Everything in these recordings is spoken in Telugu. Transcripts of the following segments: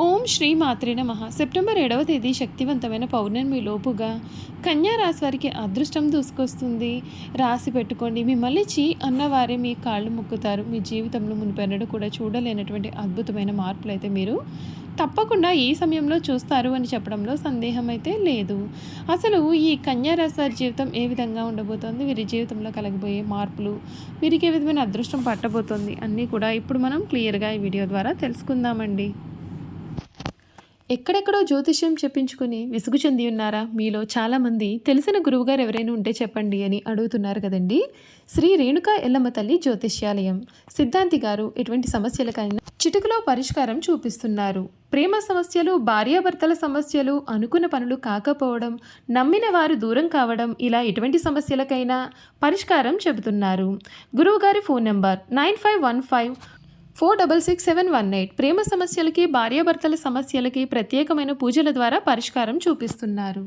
ఓం శ్రీ మాత్రే నమః. సెప్టెంబర్ 7వ తేదీ శక్తివంతమైన పౌర్ణమి లోపుగా కన్యా రాశి వారికి అదృష్టం దూసుకొస్తుంది. రాసి పెట్టుకోండి, మిమ్మల్ని చీ అన్నవారే మీ కాళ్ళు మొక్కుతారు. మీ జీవితంలో మునుపెన్నడూ కూడా చూడలేనటువంటి అద్భుతమైన మార్పులైతే మీరు తప్పకుండా ఈ సమయంలో చూస్తారు అని చెప్పడంలో సందేహం అయితే లేదు. అసలు ఈ కన్యా రాశి వారి జీవితం ఏ విధంగా ఉండబోతోంది, వీరి జీవితంలో కలగబోయే మార్పులు, వీరికి ఏ విధమైన అదృష్టం పట్టబోతోంది అన్నీ కూడా ఇప్పుడు మనం క్లియర్గా ఈ వీడియో ద్వారా తెలుసుకుందామండి. ఎక్కడెక్కడో జ్యోతిష్యం చెప్పించుకుని విసుగు చెంది ఉన్నారా? మీలో చాలామంది తెలిసిన గురువుగారు ఎవరైనా ఉంటే చెప్పండి అని అడుగుతున్నారు కదండి. శ్రీ రేణుకా ఎల్లమ్మ తల్లి జ్యోతిష్యాలయం సిద్ధాంతి గారు ఎటువంటి సమస్యలకైనా చిటికలో పరిష్కారం చూపిస్తున్నారు. ప్రేమ సమస్యలు, భార్యాభర్తల సమస్యలు, అనుకున్న పనులు కాకపోవడం, నమ్మిన వారు దూరం కావడం, ఇలా ఎటువంటి సమస్యలకైనా పరిష్కారం చెబుతున్నారు. గురువుగారి ఫోన్ నంబర్ 9515466718. ప్రేమ సమస్యలకి, భార్యాభర్తల సమస్యలకి ప్రత్యేకమైన పూజల ద్వారా పరిష్కారం చూపిస్తున్నారు.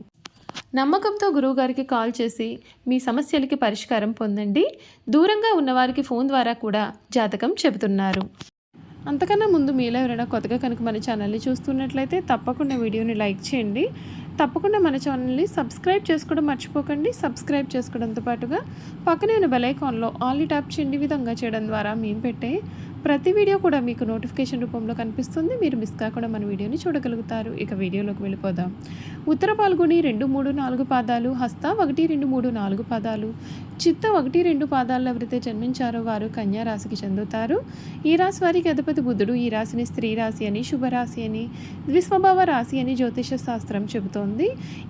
నమ్మకంతో గురువుగారికి కాల్ చేసి మీ సమస్యలకి పరిష్కారం పొందండి. దూరంగా ఉన్నవారికి ఫోన్ ద్వారా కూడా జాతకం చెబుతున్నారు. అంతకన్నా ముందు మీలో ఎవరైనా కొత్తగా కనుక మన ఛానల్ని చూస్తున్నట్లయితే తప్పకుండా వీడియోని లైక్ చేయండి. తప్పకుండా మన ఛానల్ని సబ్స్క్రైబ్ చేసుకోవడం మర్చిపోకండి. సబ్స్క్రైబ్ చేసుకోవడంతో పాటుగా పక్కనే ఉన్న బెల్ ఐకాన్లో ఆల్ని ట్యాప్ చేయండి. విధంగా చేయడం ద్వారా మేము పెట్టే ప్రతి వీడియో కూడా మీకు నోటిఫికేషన్ రూపంలో కనిపిస్తుంది. మీరు మిస్ కాకుండా మన వీడియోని చూడగలుగుతారు. ఇక వీడియోలోకి వెళ్ళిపోదాం. ఉత్తర పాల్గొని 2, 3, 4 పాదాలు, హస్త 1, 2, 3, 4 పాదాలు, చిత్త 1, 2 పాదాల్లో ఎవరైతే జన్మించారో వారు కన్యా రాశికి చెందుతారు. ఈ రాశి వారికి అధిపతి బుధుడు. ఈ రాశిని స్త్రీ రాశి అని, శుభరాశి అని, ద్విస్వభావ రాశి అని జ్యోతిష శాస్త్రం చెబుతోంది.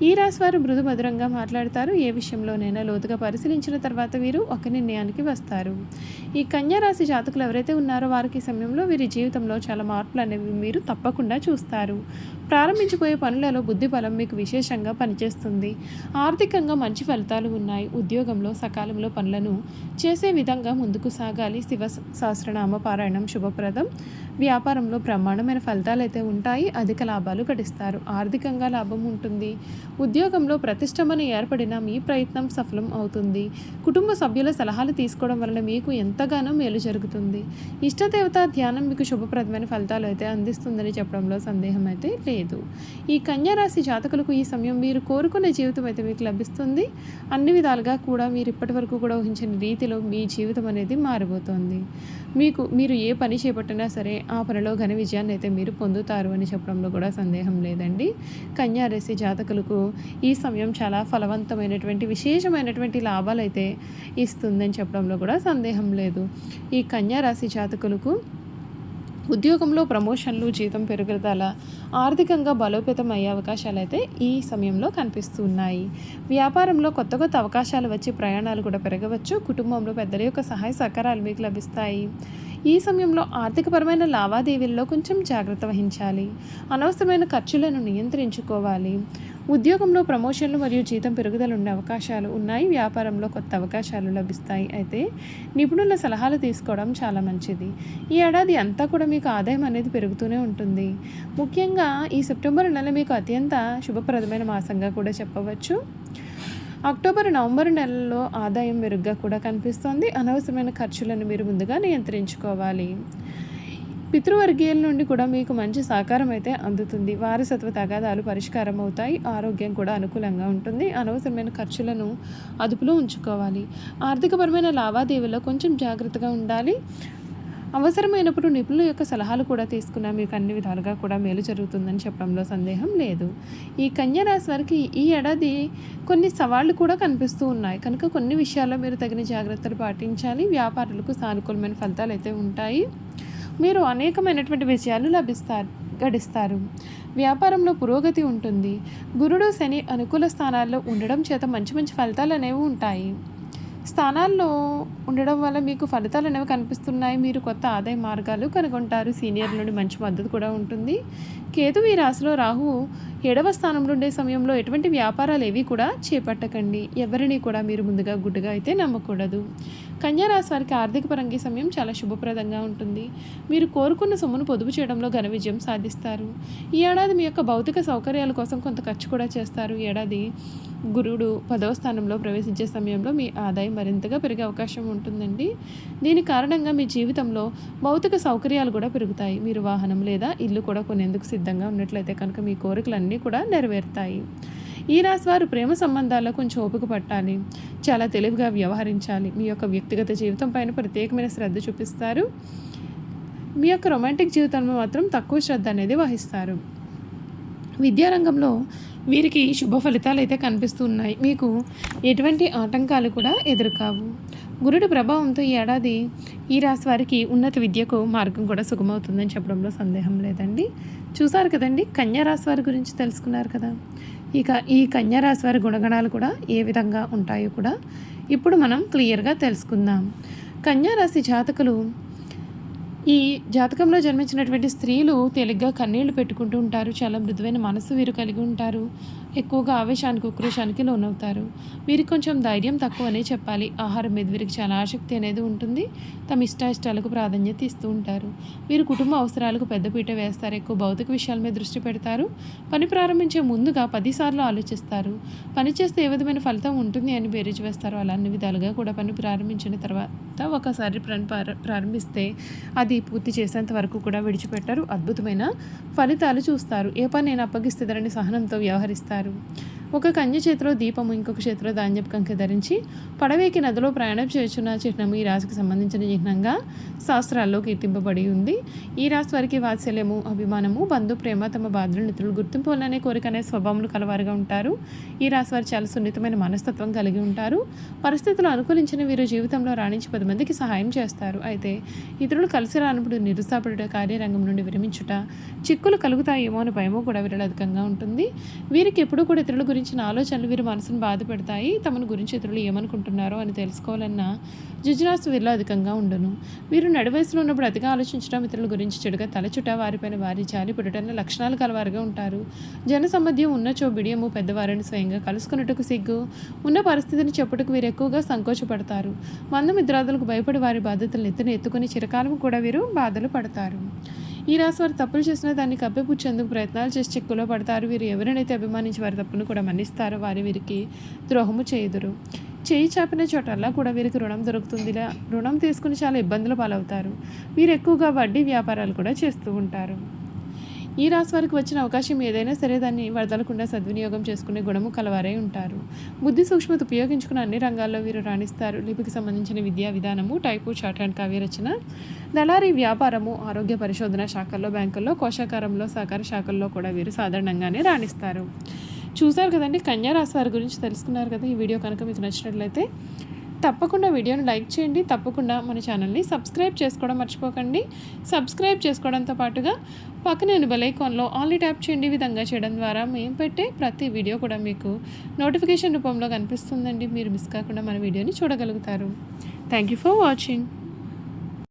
ఈ రాశి వారు మృదు మధురంగా మాట్లాడతారు. ఏ విషయంలోనైనా లోతుగా పరిశీలించిన తర్వాత వీరు ఒక నిర్ణయానికి వస్తారు. ఈ కన్యా రాశి జాతకులు ఎవరైతే ఉన్నారో వారికి సమయంలో వీరి జీవితంలో చాలా మార్పులు అనేవి మీరు తప్పకుండా చూస్తారు. ప్రారంభించిపోయే పనులలో బుద్ధి బలం మీకు విశేషంగా పనిచేస్తుంది. ఆర్థికంగా మంచి ఫలితాలు ఉన్నాయి. ఉద్యోగంలో సకాలంలో పనులను చేసే విధంగా ముందుకు సాగాలి. శివ సహస్రనామ పారాయణం శుభప్రదం. వ్యాపారంలో బ్రహ్మాండమైన ఫలితాలు అయితే ఉంటాయి. అధిక లాభాలు గడిస్తారు. ఆర్థికంగా లాభం ఉంటుంది. ఉద్యోగంలో ప్రతిష్టమని ఏర్పడిన మీ ప్రయత్నం సఫలం అవుతుంది. కుటుంబ సభ్యుల సలహాలు తీసుకోవడం వలన మీకు ఎంతగానో మేలు జరుగుతుంది. ఇష్టదేవత ధ్యానం మీకు శుభప్రదమైన ఫలితాలు అయితే అందిస్తుందని చెప్పడంలో సందేహం అయితే లేదు. ఈ కన్యా రాశి జాతకులకు ఈ సమయం మీరు కోరుకునే జీవితం అయితే మీకు లభిస్తుంది. అన్ని విధాలుగా కూడా మీరు ఇప్పటి వరకు కూడా ఊహించిన రీతిలో మీ జీవితం అనేది మారిపోతుంది. మీరు ఏ పని చేపట్టినా సరే ఆ పనిలో ఘన విజయాన్ని అయితే మీరు పొందుతారు అని చెప్పడంలో కూడా సందేహం లేదండి. కన్యా రాశి జాతకులకు ఈ సమయం చాలా ఫలవంతమైనటువంటి విశేషమైనటువంటి లాభాలు అయితే ఇస్తుందని చెప్పడంలో కూడా సందేహం లేదు. ఈ కన్యా రాశి జాతకులకు ఉద్యోగంలో ప్రమోషన్లు, జీతం పెరుగుదల, ఆర్థికంగా బలోపేతం అయ్యే అవకాశాలు అయితే ఈ సమయంలో కనిపిస్తున్నాయి. వ్యాపారంలో కొత్త కొత్త అవకాశాలు వచ్చి ప్రయాణాలు కూడా పెరగవచ్చు. కుటుంబంలో పెద్దల యొక్క సహాయ సహకారాలు మీకు లభిస్తాయి. ఈ సమయంలో ఆర్థికపరమైన లావాదేవీల్లో కొంచెం జాగ్రత్త వహించాలి. అనవసరమైన ఖర్చులను నియంత్రించుకోవాలి. ఉద్యోగంలో ప్రమోషన్లు మరియు జీతం పెరుగుదల ఉండే అవకాశాలు ఉన్నాయి. వ్యాపారంలో కొత్త అవకాశాలు లభిస్తాయి. అయితే నిపుణుల సలహాలు తీసుకోవడం చాలా మంచిది. ఈ ఏడాది అంతా కూడా మీకు ఆదాయం అనేది పెరుగుతూనే ఉంటుంది. ముఖ్యంగా ఈ సెప్టెంబర్ నెల మీకు అత్యంత శుభప్రదమైన మాసంగా కూడా చెప్పవచ్చు. అక్టోబర్, నవంబర్ నెలల్లో ఆదాయం మెరుగ్గా కూడా కనిపిస్తోంది. అనవసరమైన ఖర్చులను మీరు ముందుగా నియంత్రించుకోవాలి. పితృవర్గీయుల నుండి కూడా మీకు మంచి సహకారం అయితే అందుతుంది. వారసత్వ తగాదాలు పరిష్కారం అవుతాయి. ఆరోగ్యం కూడా అనుకూలంగా ఉంటుంది. అనవసరమైన ఖర్చులను అదుపులో ఉంచుకోవాలి. ఆర్థికపరమైన లావాదేవీల్లో కొంచెం జాగ్రత్తగా ఉండాలి. అవసరమైనప్పుడు నిపుణుల యొక్క సలహాలు కూడా తీసుకున్నా మీకు అన్ని విధాలుగా కూడా మేలు జరుగుతుందని చెప్పడంలో సందేహం లేదు. ఈ కన్యా రాశి వారికి ఈ ఏడాది కొన్ని సవాళ్లు కూడా కనిపిస్తూ ఉన్నాయి కనుక కొన్ని విషయాల్లో మీరు తగిన జాగ్రత్తలు పాటించాలి. వ్యాపారులకు సానుకూలమైన ఫలితాలు అయితే ఉంటాయి. మీరు అనేకమైనటువంటి విజయాలు గడిస్తారు. వ్యాపారంలో పురోగతి ఉంటుంది. గురుడు, శని అనుకూల స్థానాల్లో ఉండడం చేత మంచి మంచి ఫలితాలు అనేవి ఉంటాయి. స్థానాల్లో ఉండడం వల్ల మీకు ఫలితాలు అనేవి కనిపిస్తున్నాయి. మీరు కొత్త ఆదాయ మార్గాలు కనుగొంటారు. సీనియర్ల నుండి మంచి మద్దతు కూడా ఉంటుంది. కేతువు ఈ రాశిలో, రాహువు 7వ స్థానంలో ఉండే సమయంలో ఎటువంటి వ్యాపారాలు ఏవి కూడా చేపట్టకండి. ఎవరిని కూడా మీరు ముందుగా గుడ్డుగా అయితే నమ్మకూడదు. కన్యా రాశి వారికి ఆర్థిక పరంగా ఈ సమయం చాలా శుభప్రదంగా ఉంటుంది. మీరు కోరుకున్న సొమ్మును పొదుపు చేయడంలో ఘన విజయం సాధిస్తారు. ఈ ఏడాది మీ యొక్క భౌతిక సౌకర్యాల కోసం కొంత ఖర్చు కూడా చేస్తారు. ఈ ఏడాది గురుడు 10వ స్థానంలో ప్రవేశించే సమయంలో మీ ఆదాయం మరింతగా పెరిగే అవకాశం ఉంటుందండి. దీని కారణంగా మీ జీవితంలో భౌతిక సౌకర్యాలు కూడా పెరుగుతాయి. మీరు వాహనం లేదా ఇల్లు కూడా కొనేందుకు సిద్ధంగా ఉన్నట్లయితే కనుక మీ కోరికలన్నీ కూడా నెరవేరుతాయి. ఈ రాశి వారు ప్రేమ సంబంధాల్లో కొంచెం ఓపిక పట్టాలి. చాలా తెలివిగా వ్యవహరించాలి. మీ యొక్క వ్యక్తిగత జీవితం పైన ప్రత్యేకమైన శ్రద్ధ చూపిస్తారు. మీ యొక్క రొమాంటిక్ జీవితంలో మాత్రం తక్కువ శ్రద్ధ అనేది వహిస్తారు. విద్యారంగంలో వీరికి శుభ ఫలితాలు అయితే కనిపిస్తున్నాయి. మీకు ఎటువంటి ఆటంకాలు కూడా ఎదురుకావు. గురుడి ప్రభావంతో ఈ ఏడాది ఈ రాశి వారికి ఉన్నత విద్యకు మార్గం కూడా సుగమవుతుందని చెప్పడంలో సందేహం లేదండి. చూసారు కదండి, కన్యా రాశి వారి గురించి తెలుసుకున్నారు కదా. ఇక ఈ కన్యా రాశి వారి గుణగణాలు కూడా ఏ విధంగా ఉంటాయో కూడా ఇప్పుడు మనం క్లియర్గా తెలుసుకుందాం. కన్యా రాశి జాతకులు, ఈ జాతకంలో జన్మించినటువంటి స్త్రీలు తేలిగ్గా కన్నీళ్లు పెట్టుకుంటూ ఉంటారు. చాలా మృదువైన మనసు వీరు కలిగి ఉంటారు. ఎక్కువగా ఆవేశానికి ఉక్రోషానికి లోనవుతారు. వీరికి కొంచెం ధైర్యం తక్కువ అనే చెప్పాలి. ఆహారం మీద వీరికి చాలా ఆసక్తి అనేది ఉంటుంది. తమ ఇష్టాయిష్టాలకు ప్రాధాన్యత ఇస్తూ ఉంటారు. వీరు కుటుంబ అవసరాలకు పెద్దపీట వేస్తారు. ఎక్కువ భౌతిక విషయాల మీద దృష్టి పెడతారు. పని ప్రారంభించే ముందుగా 10 సార్లు ఆలోచిస్తారు. పని చేస్తే ఏ విధమైన ఫలితం ఉంటుంది అని బేరీజు వేస్తారు. అలా అన్ని విధాలుగా కూడా పని ప్రారంభించిన తర్వాత ఒకసారి ప్రారంభిస్తే అది పూర్తి చేసేంత వరకు కూడా విడిచిపెట్టారు. అద్భుతమైన ఫలితాలు చూస్తారు. ఏ పని నేను అప్పగిస్తుందని సహనంతో వ్యవహరిస్తారు. ఒక కన్య చేతిలో దీపము, ఇంకొక చేతిలో ధాన్యపు కంకి ధరించి పడవేకి నదిలో ప్రయాణం చేస్తున్న చిహ్నము ఈ రాశికి సంబంధించిన చిహ్నంగా శాస్త్రాల్లో కీర్తింపబడి ఉంది. ఈ రాశి వారికి వాత్సల్యము, అభిమానము, బంధు ప్రేమ, తమ బాధ్యులను ఇతరులు గుర్తింపు వల్లనే కోరిక అనే స్వభావములు కలవారుగా ఉంటారు. ఈ రాశి వారు చాలా సున్నితమైన మనస్తత్వం కలిగి ఉంటారు. పరిస్థితులు అనుకూలించిన వీరు జీవితంలో రాణించి 10 మందికి సహాయం చేస్తారు. అయితే ఇతరులు కలిసి రానప్పుడు నిరుత్సాహపడుట, కార్యరంగం నుండి విరమించుట, చిక్కులు కలుగుతాయేమో అని భయమో కూడా వీరిలో అధికంగా ఉంటుంది. వీరికి ఎప్పుడూ కూడా ఇతరుల గురించిన ఆలోచనలు వీరి మనసును బాధపెడతాయి. తమను గురించి ఇతరులు ఏమనుకుంటున్నారో అని తెలుసుకోవాలన్న జిజ్ఞాస వీరిలో అధికంగా ఉండును. వీరు నడివయసులో ఉన్నప్పుడు అతిగా ఆలోచించడం, ఇతరుల గురించి చెడుగా తలచుట, వారిపైన వారి జాలి పడటం లక్షణాలు కలవారుగా ఉంటారు. జన సంబంధ్యం ఉన్నచో బిడియము, పెద్దవారిని స్వయంగా కలుసుకున్నట్టుకు సిగ్గు, ఉన్న పరిస్థితిని చెప్పుటకు వీరు ఎక్కువగా సంకోచపడతారు. మందమిత్రాదులకు భయపడి వారి బాధ్యతలను ఎత్తుకొని చిరకాలం కూడా వీరు బాధలు పడతారు. ఈ రాశి వారు తప్పులు చేసినా దాన్ని కప్పిపుచ్చేందుకు ప్రయత్నాలు చేసి చిక్కులో పడతారు. వీరు ఎవరినైతే అభిమానించి వారి తప్పును కూడా మన్నిస్తారో వీరికి ద్రోహము చేయుదురు. చేయి చాపిన చోటల్లా కూడా వీరికి రుణం దొరుకుతుంది. రుణం తీసుకుని చాలా ఇబ్బందులు పాలవుతారు. వీరు ఎక్కువగా వడ్డీ వ్యాపారాలు కూడా చేస్తూ ఉంటారు. ఈ రాశి వారికి వచ్చిన అవకాశం ఏదైనా సరే దాన్ని వదలకుండా సద్వినియోగం చేసుకునే గుణము కలవారై ఉంటారు. బుద్ధి సూక్ష్మత ఉపయోగించుకున్న అన్ని రంగాల్లో వీరు రాణిస్తారు. లిపికి సంబంధించిన విద్యా విధానము, టైపు, చార్ట్ అండ్ కావ్యరచన, దళారీ వ్యాపారము, ఆరోగ్య పరిశోధన శాఖల్లో, బ్యాంకుల్లో, కోశాగారంలో, సహకార శాఖల్లో కూడా వీరు సాధారణంగానే రాణిస్తారు. చూసారు కదండి, కన్యా రాశి వారి గురించి తెలుసుకున్నారు కదా. ఈ వీడియో కనుక మీకు నచ్చినట్లయితే తప్పకుండా వీడియోని లైక్ చేయండి. తప్పకుండా మన ఛానల్ని సబ్స్క్రైబ్ చేసుకోవడం మర్చిపోకండి. సబ్స్క్రైబ్ చేసుకోవడంతో పాటుగా పక్కనే బెల్ ఐకాన్లో ఆల్ని ట్యాప్ చేయండి. ఈ విధంగా చేయడం ద్వారా మేము పెట్టే ప్రతి వీడియో కూడా మీకు నోటిఫికేషన్ రూపంలో కనిపిస్తుందండి. మీరు మిస్ కాకుండా మన వీడియోని చూడగలుగుతారు. Thank you for watching.